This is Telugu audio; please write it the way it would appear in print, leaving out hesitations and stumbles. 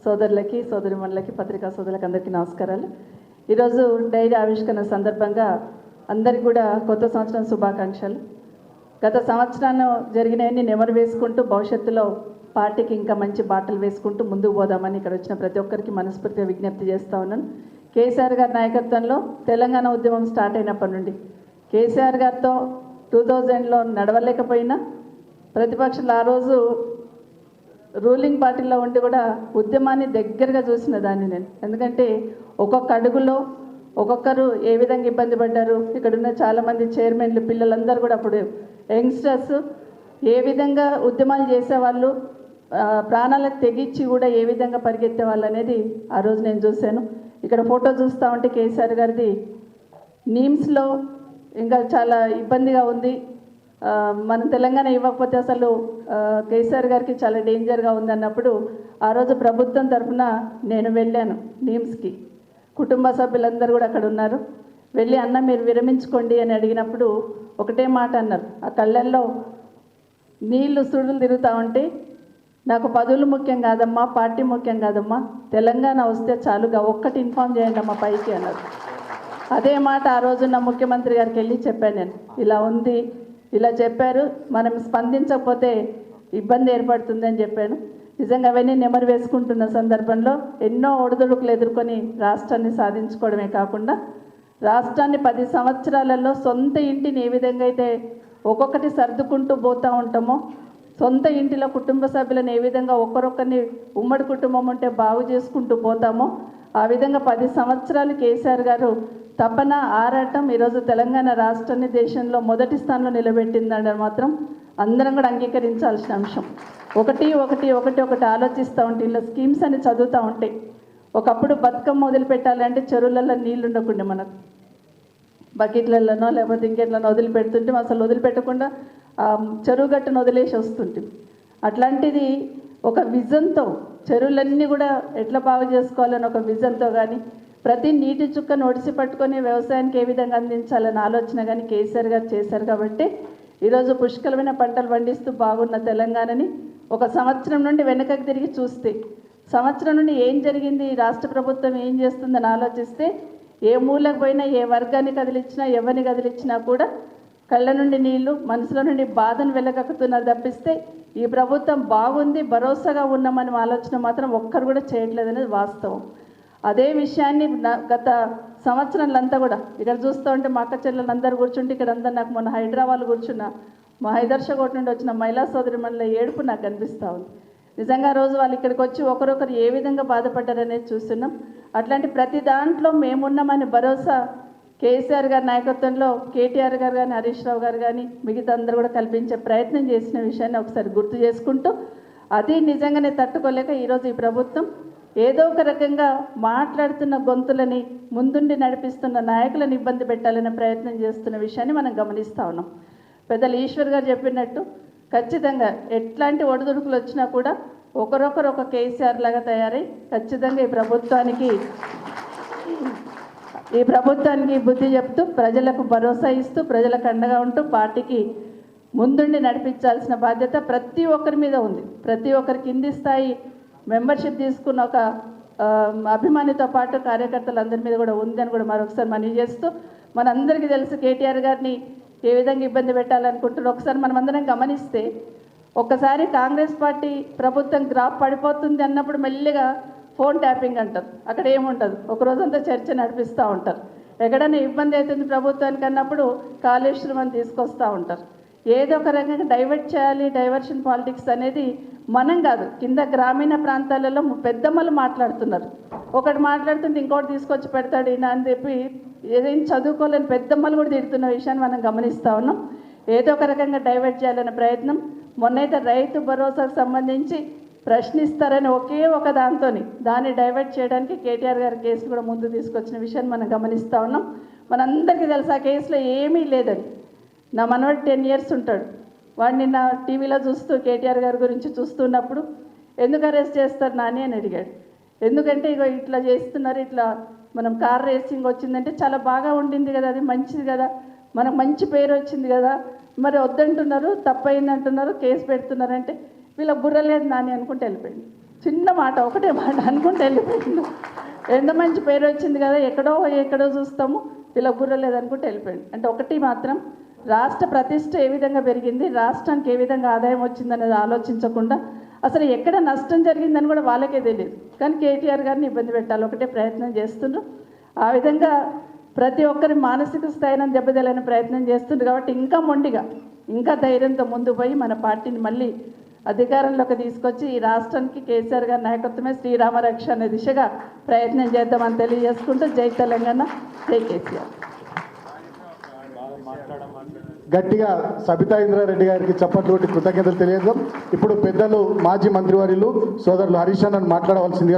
సోదరులకి సోదరిమణులకి పత్రికా సోదరులకు అందరికీ నమస్కారాలు. ఈరోజు డైరీ ఆవిష్కరణ సందర్భంగా అందరికీ కూడా కొత్త సంవత్సరం శుభాకాంక్షలు. గత సంవత్సరాన్ని జరిగినవన్నీ నెమరు వేసుకుంటూ భవిష్యత్తులో పార్టీకి ఇంకా మంచి బాటలు వేసుకుంటూ ముందుకు పోదామని ఇక్కడ వచ్చిన ప్రతి ఒక్కరికి మనస్ఫూర్తిగా విజ్ఞప్తి చేస్తూ ఉన్నాను. కేసీఆర్ గారి నాయకత్వంలో తెలంగాణ ఉద్యమం స్టార్ట్ అయినప్పటి నుండి కేసీఆర్ గారితో 2000లో నడవలేకపోయినా ప్రతిపక్షాలు ఆ రోజు రూలింగ్ పార్టీలో ఉండి కూడా ఉద్యమాన్ని దగ్గరగా చూసిన దాన్ని నేను. ఎందుకంటే ఒక్కొక్క అడుగులో ఒక్కొక్కరు ఏ విధంగా ఇబ్బంది పడ్డారు, ఇక్కడున్న చాలామంది చైర్మన్లు పిల్లలందరూ కూడా అప్పుడు యంగ్స్టర్స్ ఏ విధంగా ఉద్యమాలు చేసేవాళ్ళు, ప్రాణాలకు తెగించి కూడా ఏ విధంగా పరిగెత్తేవాళ్ళు అనేది ఆ రోజు నేను చూశాను. ఇక్కడ ఫోటో చూస్తూ ఉంటే కేసీఆర్ గారిది నీమ్స్లో ఇంకా చాలా ఇబ్బందిగా ఉంది. మనం తెలంగాణ ఇవ్వకపోతే అసలు కేసీఆర్ గారికి చాలా డేంజర్గా ఉందన్నప్పుడు ఆ రోజు ప్రభుత్వం తరఫున నేను వెళ్ళాను నీమ్స్కి. కుటుంబ సభ్యులందరూ కూడా అక్కడ ఉన్నారు. వెళ్ళి అన్న మీరు విరమించుకోండి అని అడిగినప్పుడు ఒకటే మాట అన్నారు. ఆ కళ్ళల్లో నీళ్లు సుడులు తిరుగుతూ ఉంటే నాకు పదవులు ముఖ్యం కాదమ్మా, పార్టీ ముఖ్యం కాదమ్మా, తెలంగాణ వస్తే చాలుగా ఒక్కటి ఇన్ఫామ్ చేయండి అమ్మా పైకి అన్నారు. అదే మాట ఆ రోజు నా ముఖ్యమంత్రి గారికి వెళ్ళి చెప్పాను నేను. ఇలా ఉంది, ఇలా చెప్పారు, మనం స్పందించకపోతే ఇబ్బంది ఏర్పడుతుంది అని చెప్పాను. నిజంగా అవన్నీ నెమరు వేసుకుంటున్న సందర్భంలో ఎన్నో ఒడిదుడుకులు ఎదుర్కొని రాష్ట్రాన్ని సాధించుకోవడమే కాకుండా రాష్ట్రాన్ని 10 సంవత్సరాలలో సొంత ఇంటిని ఏ విధంగా అయితే ఒక్కొక్కటి సర్దుకుంటూ పోతూ ఉంటామో, సొంత ఇంటిలో కుటుంబ సభ్యులను ఏ విధంగా ఒక్కరొక్కరిని ఉమ్మడి కుటుంబం ఉంటే బాగు చేసుకుంటూ పోతామో ఆ విధంగా 10 సంవత్సరాలు కేసీఆర్ గారు తపన ఆరాటం ఈరోజు తెలంగాణ రాష్ట్రాన్ని దేశంలో మొదటి స్థానంలో నిలబెట్టిందని మాత్రం అందరం కూడా అంగీకరించాల్సిన అంశం. ఒకటి ఆలోచిస్తూ ఉంటే ఇలా స్కీమ్స్ అని చదువుతూ ఉంటాయి. ఒకప్పుడు బతుకమ్మ వదిలిపెట్టాలంటే చెరువులలో నీళ్ళు ఉండకుండా మనకు బకెట్లలోనో లేకపోతే ఇంకెట్లనో వదిలిపెడుతుంటే అసలు వదిలిపెట్టకుండా చెరువు గట్టును వదిలేసి వస్తుంటే, అట్లాంటిది ఒక విజన్తో చెరువులన్నీ కూడా ఎట్లా బాగు చేసుకోవాలని ఒక విజన్తో కానీ ప్రతి నీటి చుక్కను ఒడిసి పట్టుకొని వ్యవసాయానికి ఏ విధంగా అందించాలని ఆలోచన కానీ కేసీఆర్ గారు చేశారు. కాబట్టి ఈరోజు పుష్కలమైన పంటలు పండిస్తూ బాగున్న తెలంగాణని ఒక సంవత్సరం నుండి వెనకకి తిరిగి చూస్తే సంవత్సరం నుండి ఏం జరిగింది, రాష్ట్ర ప్రభుత్వం ఏం చేస్తుందని ఆలోచిస్తే ఏ మూలకు పోయినా ఏ వర్గాన్ని కదిలించినా ఎవరిని కదిలించినా కూడా కళ్ళ నుండి నీళ్లు మనసులో నుండి బాధను వెలగక్కుతున్నారు తప్పిస్తే ఈ ప్రభుత్వం బాగుంది భరోసాగా ఉన్నామని ఆలోచన మాత్రం ఒక్కరు కూడా చేయట్లేదు అనేది వాస్తవం. అదే విషయాన్ని గత సంవత్సరాలంతా కూడా ఇక్కడ చూస్తూ ఉంటే మా అక్క చెల్లెలందరూ కూర్చుంటే ఇక్కడ అందరు నాకు మొన్న హైదరాబాద్ కూర్చున్న మా హైదర్షాకోట నుండి వచ్చిన మహిళా సోదరి మనలో ఏడుపు నాకు కనిపిస్తూ ఉంది. నిజంగా రోజు వాళ్ళు ఇక్కడికి వచ్చి ఒకరొకరు ఏ విధంగా బాధపడ్డారనేది చూస్తున్నాం. అట్లాంటి ప్రతి దాంట్లో మేమున్నామని భరోసా కేసీఆర్ గారి నాయకత్వంలో కేటీఆర్ గారు కానీ హరీష్ రావు గారు కానీ మిగతా అందరూ కూడా కల్పించే ప్రయత్నం చేసిన విషయాన్ని ఒకసారి గుర్తు చేసుకుంటూ అది నిజంగానే తట్టుకోలేక ఈరోజు ఈ ప్రభుత్వం ఏదో ఒక రకంగా మాట్లాడుతున్న గొంతులని ముందుండి నడిపిస్తున్న నాయకులను ఇబ్బంది పెట్టాలనే ప్రయత్నం చేస్తున్న విషయాన్ని మనం గమనిస్తూ ఉన్నాం. పెద్దలు ఈశ్వర్ గారు చెప్పినట్టు ఖచ్చితంగా ఎట్లాంటి ఒడిదుడుకులు వచ్చినా కూడా ఒకరొకరు ఒక కేసీఆర్ లాగా తయారై ఖచ్చితంగా ఈ ప్రభుత్వానికి బుద్ధి చెప్తూ ప్రజలకు భరోసా ఇస్తూ ప్రజలకు అండగా ఉంటూ పార్టీకి ముందుండి నడిపించాల్సిన బాధ్యత ప్రతి ఒక్కరి మీద ఉంది. ప్రతి ఒక్కరి కింది స్థాయి మెంబర్షిప్ తీసుకున్న ఒక అభిమానితో పాటు కార్యకర్తలందరి మీద కూడా ఉందని కూడా మరొకసారి మనవి చేస్తూ, మనందరికీ తెలుసు కేటీఆర్ గారిని ఏ విధంగా ఇబ్బంది పెట్టాలనుకుంటున్నారో ఒకసారి మనం అందరం గమనిస్తే ఒక్కసారి కాంగ్రెస్ పార్టీ ప్రభుత్వం గ్రాఫ్ పడిపోతుంది అన్నప్పుడు మెల్లిగా ఫోన్ ట్యాపింగ్ అంటారు. అక్కడ ఏముంటుంది, ఒకరోజంతా చర్చ నడిపిస్తూ ఉంటారు. ఎక్కడైనా ఇబ్బంది అవుతుంది ప్రభుత్వానికి అన్నప్పుడు కాళేశ్వరం తీసుకొస్తూ ఉంటారు. ఏదో ఒక రకంగా డైవర్ట్ చేయాలి. డైవర్షన్ పాలిటిక్స్ అనేది మనం కాదు, కింద గ్రామీణ ప్రాంతాలలో పెద్దమ్మలు మాట్లాడుతున్నారు. ఒకటి మాట్లాడుతుంటే ఇంకోటి తీసుకొచ్చి పెడతాడు ఈయన అని చెప్పి ఏదైనా చదువుకోలేని పెద్దమ్మలు కూడా తిడుతున్న విషయాన్ని మనం గమనిస్తూ ఉన్నాం. ఏదో ఒక రకంగా డైవర్ట్ చేయాలనే ప్రయత్నం. మొన్నైతే రైతు భరోసాకు సంబంధించి ప్రశ్నిస్తారని ఒకే ఒక దాన్ని డైవర్ట్ చేయడానికి కేటీఆర్ గారి కేసు కూడా ముందు తీసుకొచ్చిన విషయాన్ని మనం గమనిస్తూ ఉన్నాం. మనందరికీ తెలుసు ఆ కేసులో ఏమీ లేదని. నా మనవాడు 10 years ఉంటాడు. వాడిని నా టీవీలో చూస్తూ కేటీఆర్ గారి గురించి చూస్తున్నప్పుడు ఎందుకు అరెస్ట్ చేస్తారు నాని అని అడిగాడు. ఎందుకంటే ఇగో ఇట్లా చేస్తున్నారు, ఇట్లా మనం కార్ రేసింగ్ వచ్చిందంటే చాలా బాగా ఉండింది కదా, అది మంచిది కదా, మనకు మంచి పేరు వచ్చింది కదా, మరి వద్దంటున్నారు, తప్పైంది అంటున్నారు, కేసు పెడుతున్నారంటే వీళ్ళ బుర్ర లేదు నాని అనుకుంటే వెళ్ళిపోయింది. చిన్న మాట ఒకటే మాట అనుకుంటే వెళ్ళిపోయిండు. ఎంత మంచి పేరు వచ్చింది కదా, ఎక్కడో చూస్తాము, ఇలా గుర్రలేదనుకుంటే వెళ్ళిపోయింది. అంటే ఒకటి మాత్రం, రాష్ట్ర ప్రతిష్ట ఏ విధంగా పెరిగింది, రాష్ట్రానికి ఏ విధంగా ఆదాయం వచ్చిందనేది ఆలోచించకుండా అసలు ఎక్కడ నష్టం జరిగిందని కూడా వాళ్ళకే తెలియదు. కానీ కేటీఆర్ గారిని ఇబ్బంది పెట్టాలి ఒకటే ప్రయత్నం చేస్తుండ్రు. ఆ విధంగా ప్రతి ఒక్కరి మానసిక స్థాయిని దెబ్బతీయాలని ప్రయత్నం చేస్తుండ్రు. కాబట్టి ఇంకా మొండిగా, ఇంకా ధైర్యంతో ముందు పోయి మన పార్టీని మళ్ళీ అధికారంలోకి తీసుకొచ్చి ఈ రాష్ట్రానికి కేసీఆర్ గారి నాయకత్వమే శ్రీరామ రక్ష అనే దిశగా ప్రయత్నం చేద్దామని తెలియజేసుకుంటూ జై తెలంగాణ, జై కేసీఆర్. గట్టిగా సబితా ఇంద్రారెడ్డి గారికి చప్పట్లు కొట్టి కృతజ్ఞతలు తెలియజేద్దాం. ఇప్పుడు పెద్దలు మాజీ మంత్రివర్యులు సోదరులు హరీష్ అన్నను మాట్లాడవలసిందిగా